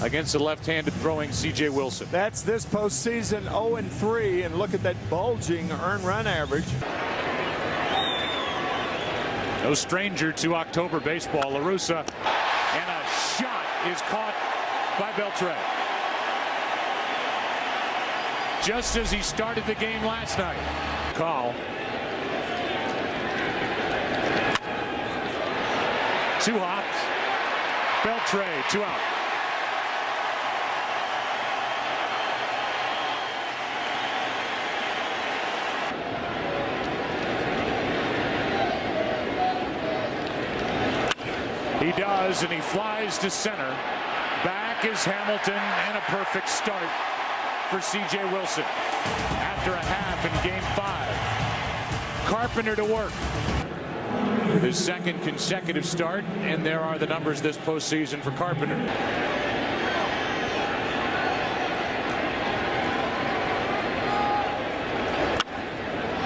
against the left-handed throwing C.J. Wilson. That's this postseason, 0-3, and look at that bulging earned run average. No stranger to October baseball. La Russa, and a shot is caught by Beltre. Just as he started the game last night. Call. 2 hops. Beltre, 2 out. He does, and he flies to center. Back is Hamilton, and a perfect start for C.J. Wilson after a half in Game 5. Carpenter to work. His second consecutive start, and there are the numbers this postseason for Carpenter.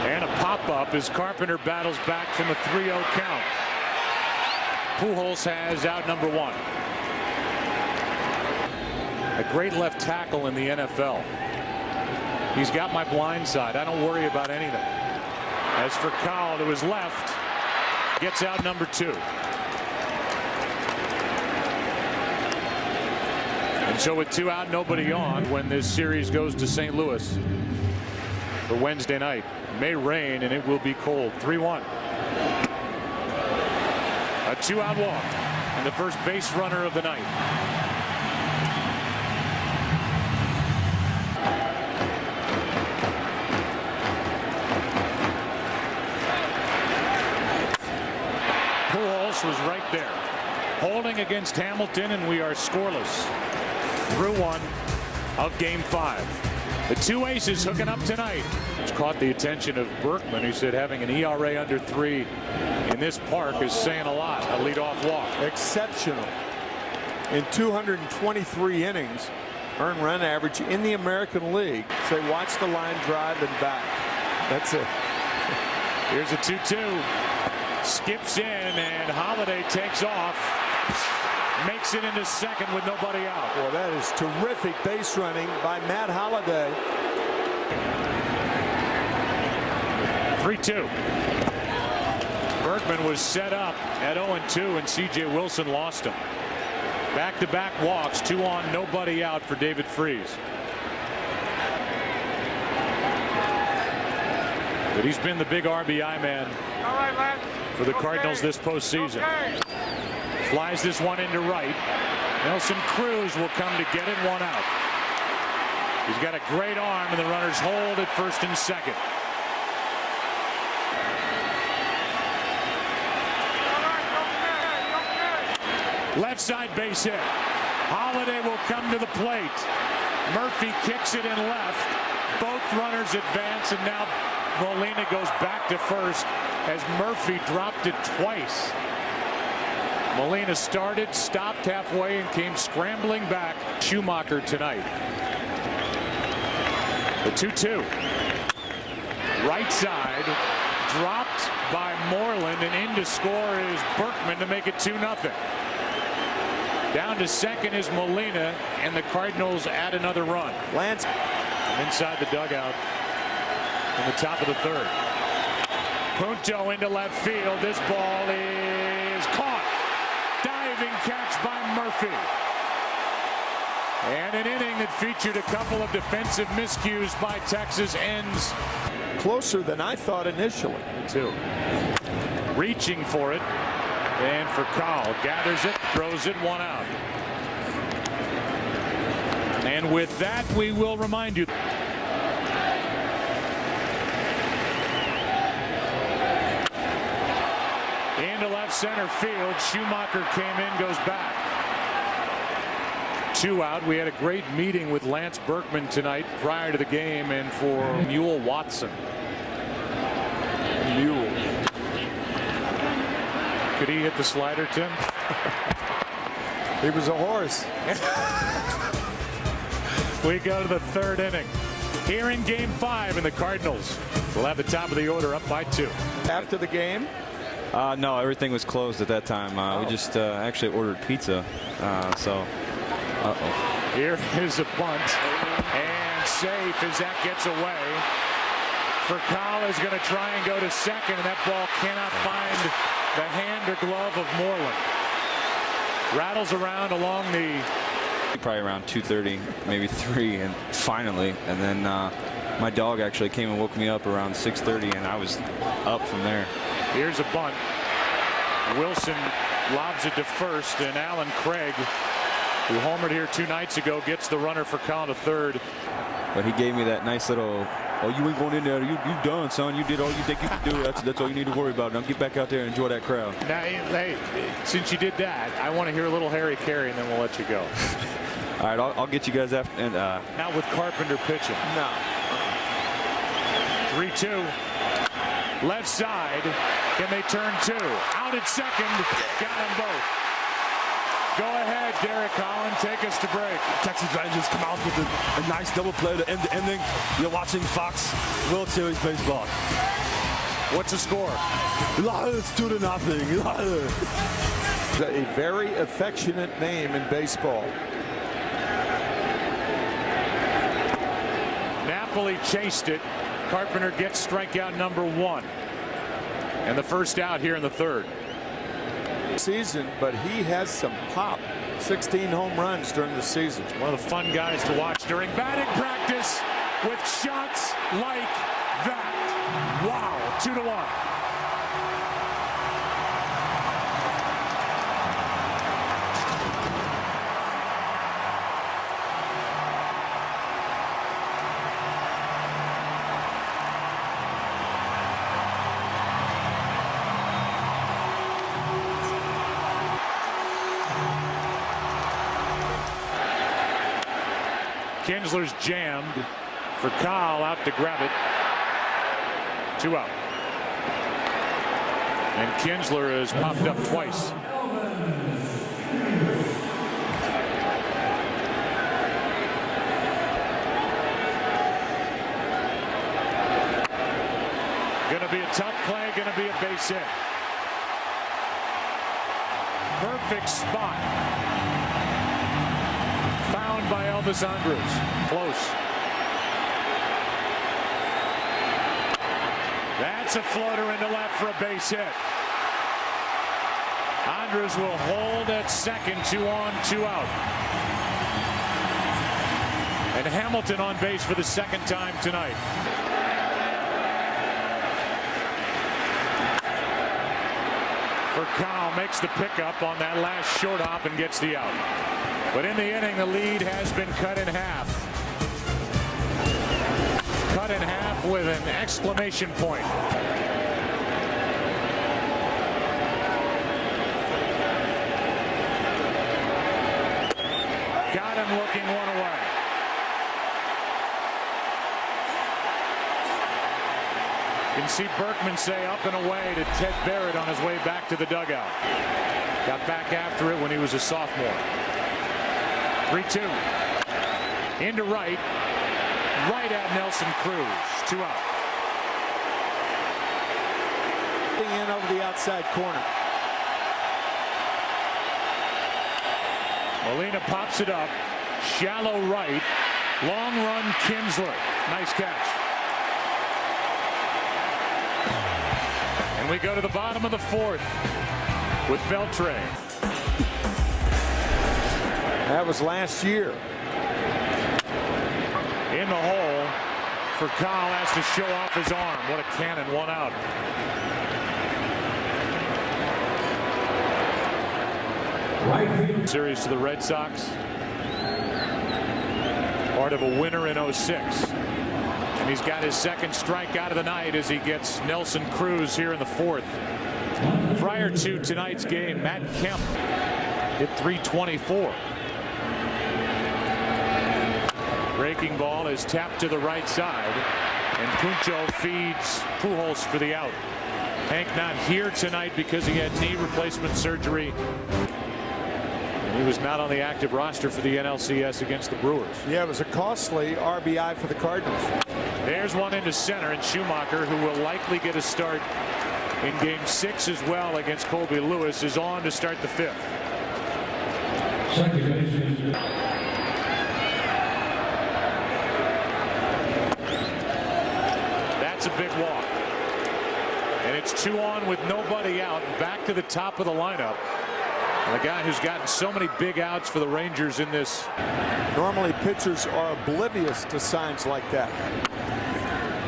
And a pop-up as Carpenter battles back from a 3-0 count. Pujols has out number 1. A great left tackle in the NFL. He's got my blind side. I don't worry about anything. As for Cowell to his left, gets out number 2. And so with 2 out, nobody on when this series goes to St. Louis for Wednesday night. It may rain and it will be cold. 3-1. A 2-out walk and the first base runner of the night. Pujols was right there, holding against Hamilton, and we are scoreless through 1 of Game 5. The 2 aces hooking up tonight. It's caught the attention of Berkman, who said having an ERA under 3 in this park is saying a lot. A leadoff walk. Exceptional. In 223 innings, earned run average in the American League. So watch the line drive and back. That's it. Here's a 2-2. Skips in, and Holiday takes off. Makes it into second with nobody out. Well, that is terrific base running by Matt Holliday. 3-2. Berkman was set up at 0-2, and C.J. Wilson lost him. Back-to-back walks, 2 on, nobody out for David Freese. But he's been the big RBI man for the Cardinals this postseason. Flies this one into right. Nelson Cruz will come to get it, 1 out. He's got a great arm, and the runners hold at first and second. Left side base hit. Holiday will come to the plate. Murphy kicks it in left. Both runners advance, and now Molina goes back to first as Murphy dropped it twice. Molina started, stopped halfway, and came scrambling back. Schumacher tonight. The 2-2. Right side, dropped by Moreland, and in to score is Berkman to make it 2-0. Down to second is Molina, and the Cardinals add another run. Lance inside the dugout in the top of the 3rd. Punto into left field. This ball is caught. Diving catch by Murphy. And an inning that featured a couple of defensive miscues by Texas ends. Closer than I thought initially. Me too. Reaching for it. And for Cowell, gathers it, throws it, 1 out. And with that, we will remind you. Into left center field. Schumacher came in, goes back. 2 out. We had a great meeting with Lance Berkman tonight prior to the game, and for Mule Watson. Mule. Could he hit the slider, Tim? He was a horse. We go to the 3rd inning. Here in Game 5, and the Cardinals will have the top of the order up by 2. After the game? No, everything was closed at that time. We just actually ordered pizza. So Here is a bunt, and safe as that gets away. Furcal is going to try and go to second, and that ball cannot find the hand or glove of Moreland. Rattles around along the... Probably around 2:30, maybe 3, and finally, and then my dog actually came and woke me up around 6:30, and I was up from there. Here's a bunt. Wilson lobs it to first, and Alan Craig, who homered here 2 nights ago, gets the runner for count to third. But he gave me that nice little, oh, you ain't going in there. You done, son. You did all you think you could do. That's all you need to worry about. Now get back out there and enjoy that crowd. Now, hey, since you did that, I want to hear a little Harry Carey, and then we'll let you go. All right, I'll get you guys after. And now with Carpenter pitching. No. 3-2. Left side. Can they turn 2? Out at second. Got them both. Go ahead, Derek Holland. Take us to break. Texas Rangers come out with a nice double play to end the inning. You're watching Fox World Series baseball. What's the score? It's 2-0. A very affectionate name in baseball. Napoli chased it. Carpenter gets strikeout number 1. And the first out here in the third. Season, but he has some pop. 16 home runs during the season. One of the fun guys to watch during batting practice with shots like that. Wow, 2-1. Kinsler's jammed. For Kyle out to grab it. 2 out. And Kinsler has popped up twice. Going to be a tough play. Going to be a base hit. Perfect spot. Found by Elvis Andrus. Close. That's a floater into left for a base hit. Andrus will hold at second. 2 on, 2 out. And Hamilton on base for the second time tonight. Furcal makes the pickup on that last short hop and gets the out. But in the inning, the lead has been cut in half. Cut in half with an exclamation point. Got him looking one away. You can see Berkman say up and away to Ted Barrett on his way back to the dugout. Got back after it when he was a sophomore. 3-2. Into right. Right at Nelson Cruz. 2 out. In over the outside corner. Molina pops it up. Shallow right. Long run Kinsler. Nice catch. And we go to the bottom of the 4th with Beltre. That was last year. In the hole. Furcal has to show off his arm. What a cannon. 1 out. Series to the Red Sox. Part of a winner in 06. And he's got his second strikeout of the night as he gets Nelson Cruz here in the 4th. Prior to tonight's game, Matt Kemp hit .324. Breaking ball is tapped to the right side, and Puncho feeds Pujols for the out. Hank not here tonight because he had knee replacement surgery. And he was not on the active roster for the NLCS against the Brewers. Yeah, it was a costly RBI for the Cardinals. There's one into center, and Schumacher, who will likely get a start in Game 6 as well against Colby Lewis, is on to start the 5th. big walk. And it's 2 on with nobody out. Back to the top of the lineup. And the guy who's gotten so many big outs for the Rangers in this. Normally pitchers are oblivious to signs like that.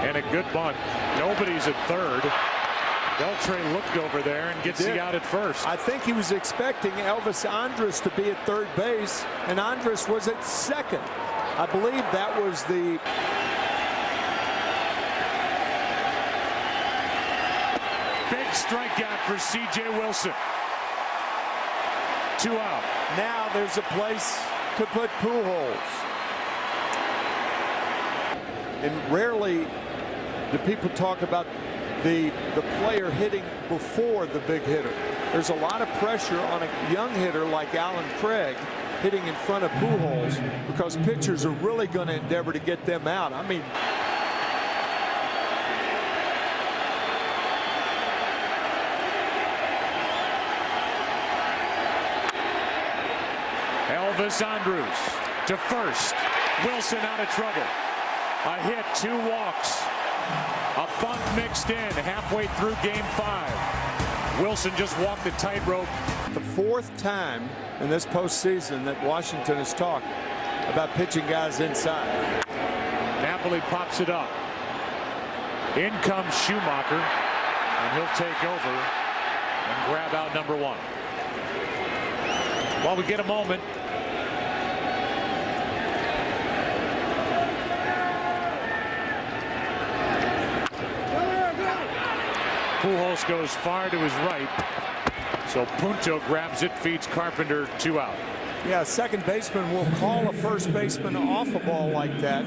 And a good bunt. Nobody's at third. Beltre looked over there and gets the out at first. I think he was expecting Elvis Andrus to be at third base, and Andrus was at second. I believe that was the. Big strikeout for C.J. Wilson. 2 out. Now there's a place to put Pujols. And rarely do people talk about the player hitting before the big hitter. There's a lot of pressure on a young hitter like Alan Craig hitting in front of Pujols, because pitchers are really going to endeavor to get them out. I mean, Elvis Andrus to first. Wilson out of trouble. A hit, 2 walks. A bunt mixed in halfway through game 5. Wilson just walked the tightrope. The 4th time in this postseason that Washington has talked about pitching guys inside. Napoli pops it up. In comes Schumacher, and he'll take over and grab out number 1. While we get a moment. Pujols goes far to his right. So Punto grabs it, feeds Carpenter, 2 out. Yeah, second baseman will call a first baseman off a ball like that.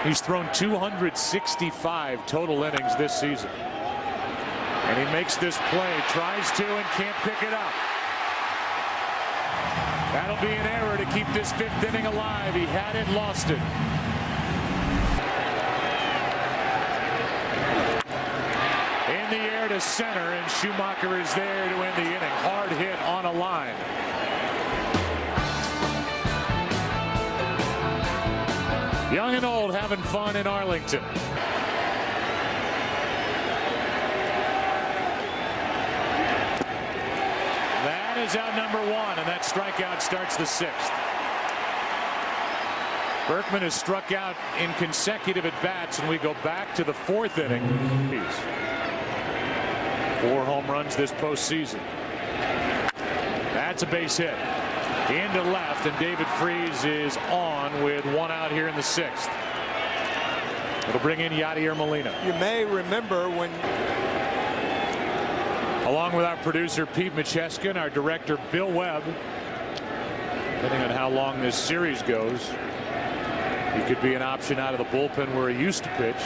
He's thrown 265 total innings this season. And he makes this play, tries to and can't pick it up. That'll be an error to keep this 5th inning alive. He had it, lost it. In the air to center, and Schumacher is there to end the inning. Hard hit on a line. Young and old having fun in Arlington. That is out number 1, and that strikeout starts the 6th. Berkman has struck out in consecutive at-bats, and we go back to the 4th inning. 4 home runs this postseason. That's a base hit. Into left, and David Freese is on with 1 out here in the 6th. It'll bring in Yadier Molina. You may remember when, along with our producer Pete Macheska and our director Bill Webb, depending on how long this series goes, he could be an option out of the bullpen where he used to pitch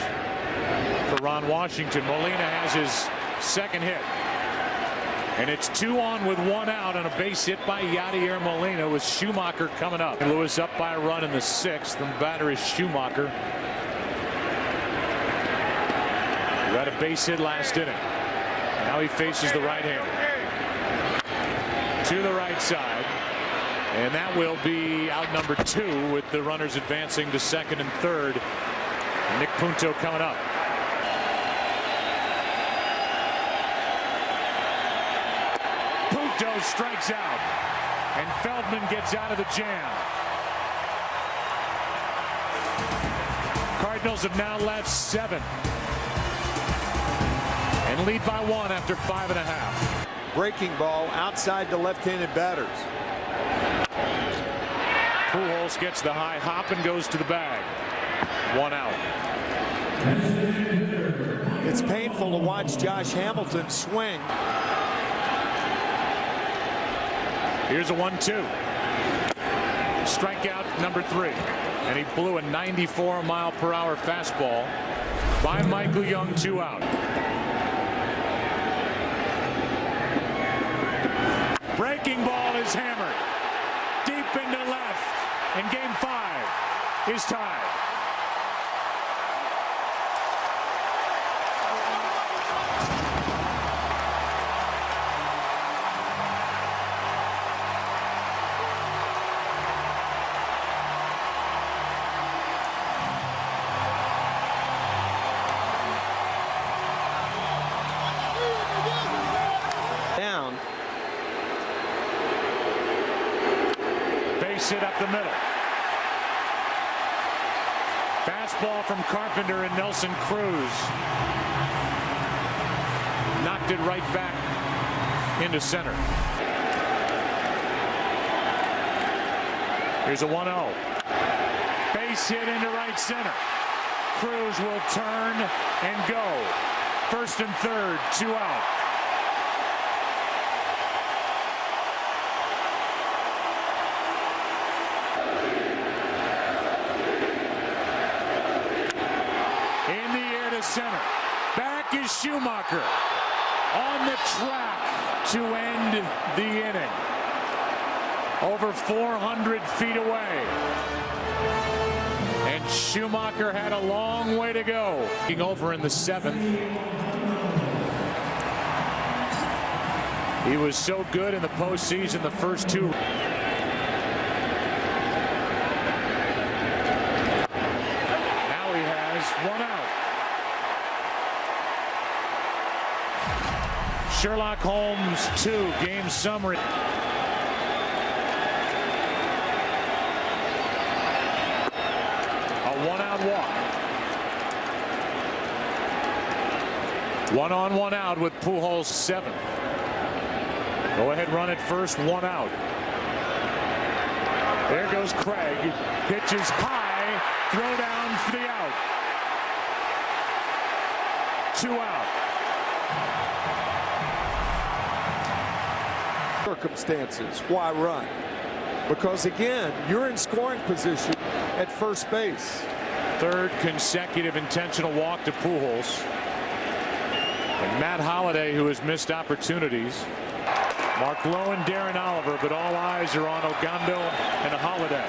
for Ron Washington. Molina has his 2nd hit. And it's 2 on with 1 out on a base hit by Yadier Molina, with Schumacher coming up. Lewis up by a run in the 6th, and the batter is Schumacher. He got a base hit last inning. Now he faces the right-hander. To the right side. And that will be out number 2, with the runners advancing to 2nd and 3rd. Nick Punto coming up. Punto strikes out, and Feldman gets out of the jam. Cardinals have now left 7 and lead by 1 after 5.5. breaking ball outside the left-handed batters. Pujols gets the high hop and goes to the bag. 1 out. It's painful to watch Josh Hamilton swing. Here's a 1-2. Strikeout number 3. And he blew a 94-mile-per-hour fastball by Michael Young. 2 out. Breaking ball is hammered deep into left, and game 5 is tied. base hit up the middle. Fastball from Carpenter and Nelson Cruz. Knocked it right back into center. Here's a 1-0. Base hit into right center. Cruz will turn and go. First and third, 2 out. In the air to center. Back is Schumacher. On the track to end the inning. Over 400 feet away. And Schumacher had a long way to go. Over in the 7th. He was so good in the postseason, the first 2. Now he has 1 out. Sherlock Holmes 2, game summary. A 1-out walk. 1 on, 1 out with Pujols 7. Go ahead, run at first, 1 out. There goes Craig. Pitches high, throw down for the out. 2 out. Circumstances. Why run? Because again, you're in scoring position at first base. Third consecutive intentional walk to Pujols. And Matt Holliday, who has missed opportunities. Mark Lowe and Darren Oliver, but all eyes are on Ogando and Holliday.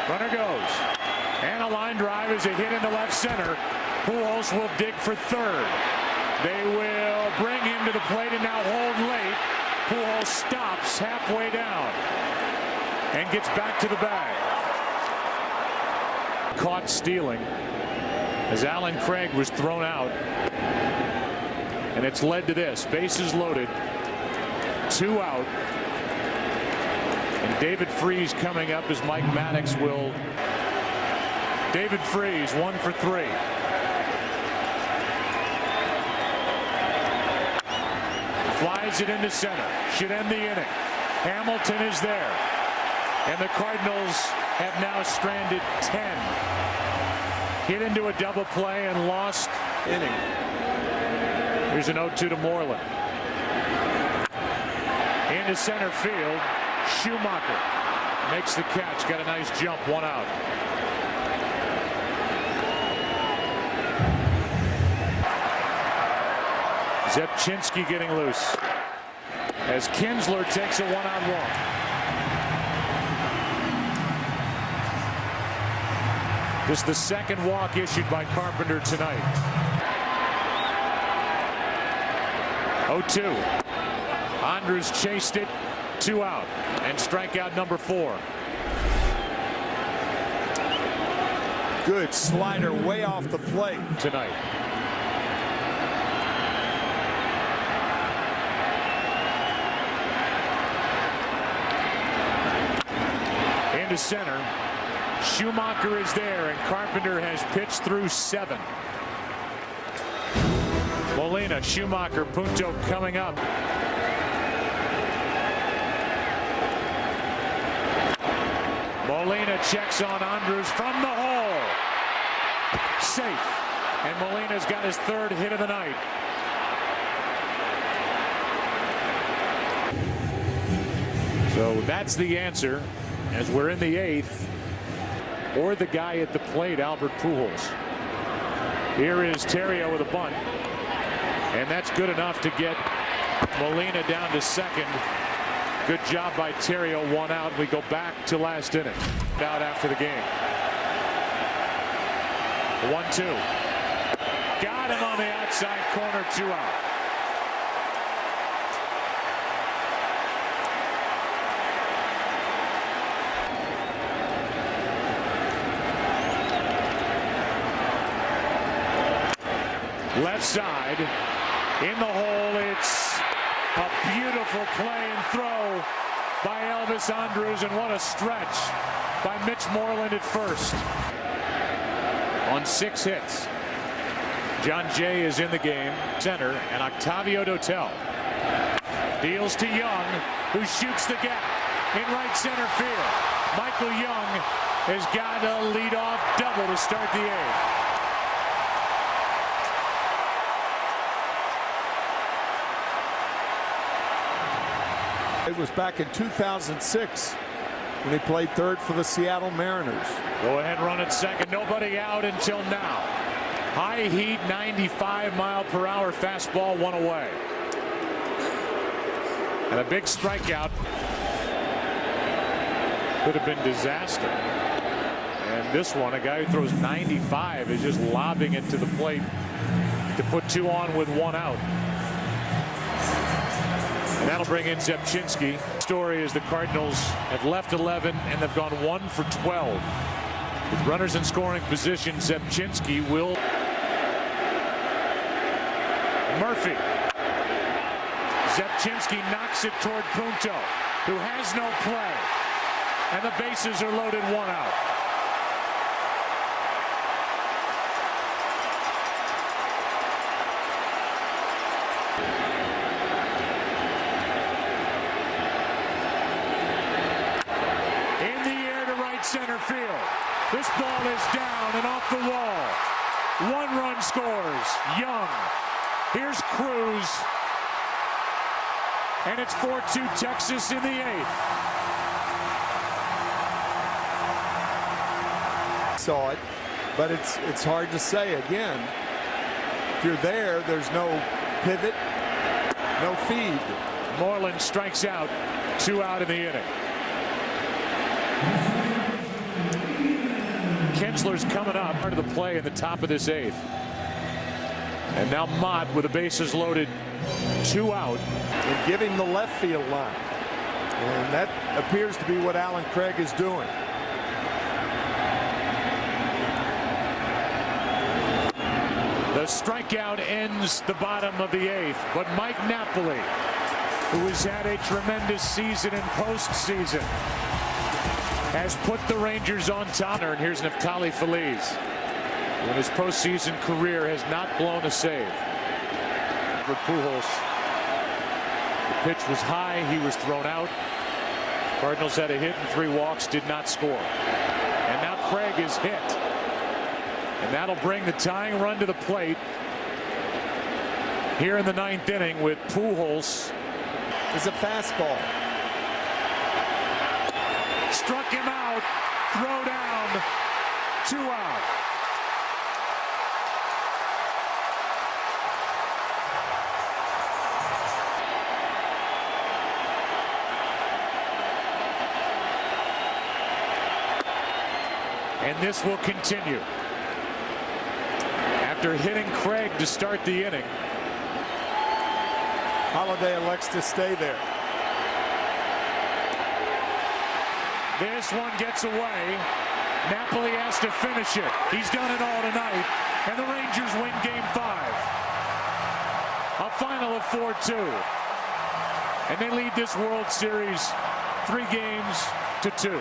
Runner goes. And a line drive is a hit into left center. Pujols will dig for third. They will bring him to the plate and now hold late. Pujols stops halfway down and gets back to the bag. Caught stealing as Alan Craig was thrown out. And it's led to this. Bases loaded. 2 out. And David Freese coming up as Mike Maddox will. David Freese 1 for 3. Flies it into center. Should end the inning. Hamilton is there. And the Cardinals have now stranded 10. Hit into a double play and lost inning. Here's an 0-2 to Moreland. Into center field. Schumacher makes the catch. Got a nice jump. 1 out. Zepchinski getting loose as Kinsler takes a 1-out walk. This is the second walk issued by Carpenter tonight. 0-2. Andrus chased it. 2 out. And strikeout number 4. Good slider way off the plate tonight. Into center. Schumacher is there, and Carpenter has pitched through 7. Molina, Schumacher, Punto coming up. Molina checks on Andrus from the hole. Safe. And Molina's got his 3rd hit of the night. So that's the answer as we're in the 8th. Or the guy at the plate, Albert Pujols. Here is Terrio with a bunt. And that's good enough to get Molina down to second. Good job by Terrio. 1 out. We go back to last inning. Out after the game. The 1-2. Got him on the outside corner. 2 out. Left side, in the hole, it's a beautiful play and throw by Elvis Andrus, and what a stretch by Mitch Moreland at first. On 6 hits, John Jay is in the game. Center, and Octavio Dotel deals to Young, who shoots the gap in right center field. Michael Young has got a leadoff double to start the 8th. It was back in 2006 when he played third for the Seattle Mariners. Go ahead, run at second. Nobody out until now. High heat, 95-mile-per-hour fastball, 1 away. And a big strikeout. Could have been disaster. And this one, a guy who throws 95 is just lobbing it to the plate to put 2 on with 1 out. And that'll bring in Zepchinski. Story is the Cardinals have left 11 and they've gone 1 for 12. With runners in scoring position, Zepchinski will. Murphy. Zepchinski knocks it toward Punto, who has no play. And the bases are loaded, 1 out. In the air to right center field. This ball is down and off the wall. 1 run scores. Young. Here's Cruz. And it's 4-2 Texas in the 8th. Saw it, but it's hard to say. Again, if you're there, there's no pivot, no feed. Moreland strikes out. 2 out in the inning. Kinsler's coming up. Part of the play in the top of this 8th. And now Mott with the bases loaded, 2 out. And giving the left field line. And that appears to be what Alan Craig is doing. The strikeout ends the bottom of the 8th. But Mike Napoli, who has had a tremendous season in postseason, has put the Rangers on top. And here's Neftali Feliz, who in his postseason career has not blown a save. For Pujols, the pitch was high. He was thrown out. Cardinals had a hit and 3 walks, did not score. And now Craig is hit. And that'll bring the tying run to the plate here in the 9th inning with Pujols. It's a fastball. Struck him out. Throw down. 2 out. And this will continue. After hitting Craig to start the inning. Holiday elects to stay there. This one gets away. Napoli has to finish it. He's done it all tonight. And the Rangers win Game 5. A final of 4-2. And they lead this World Series 3 games to 2.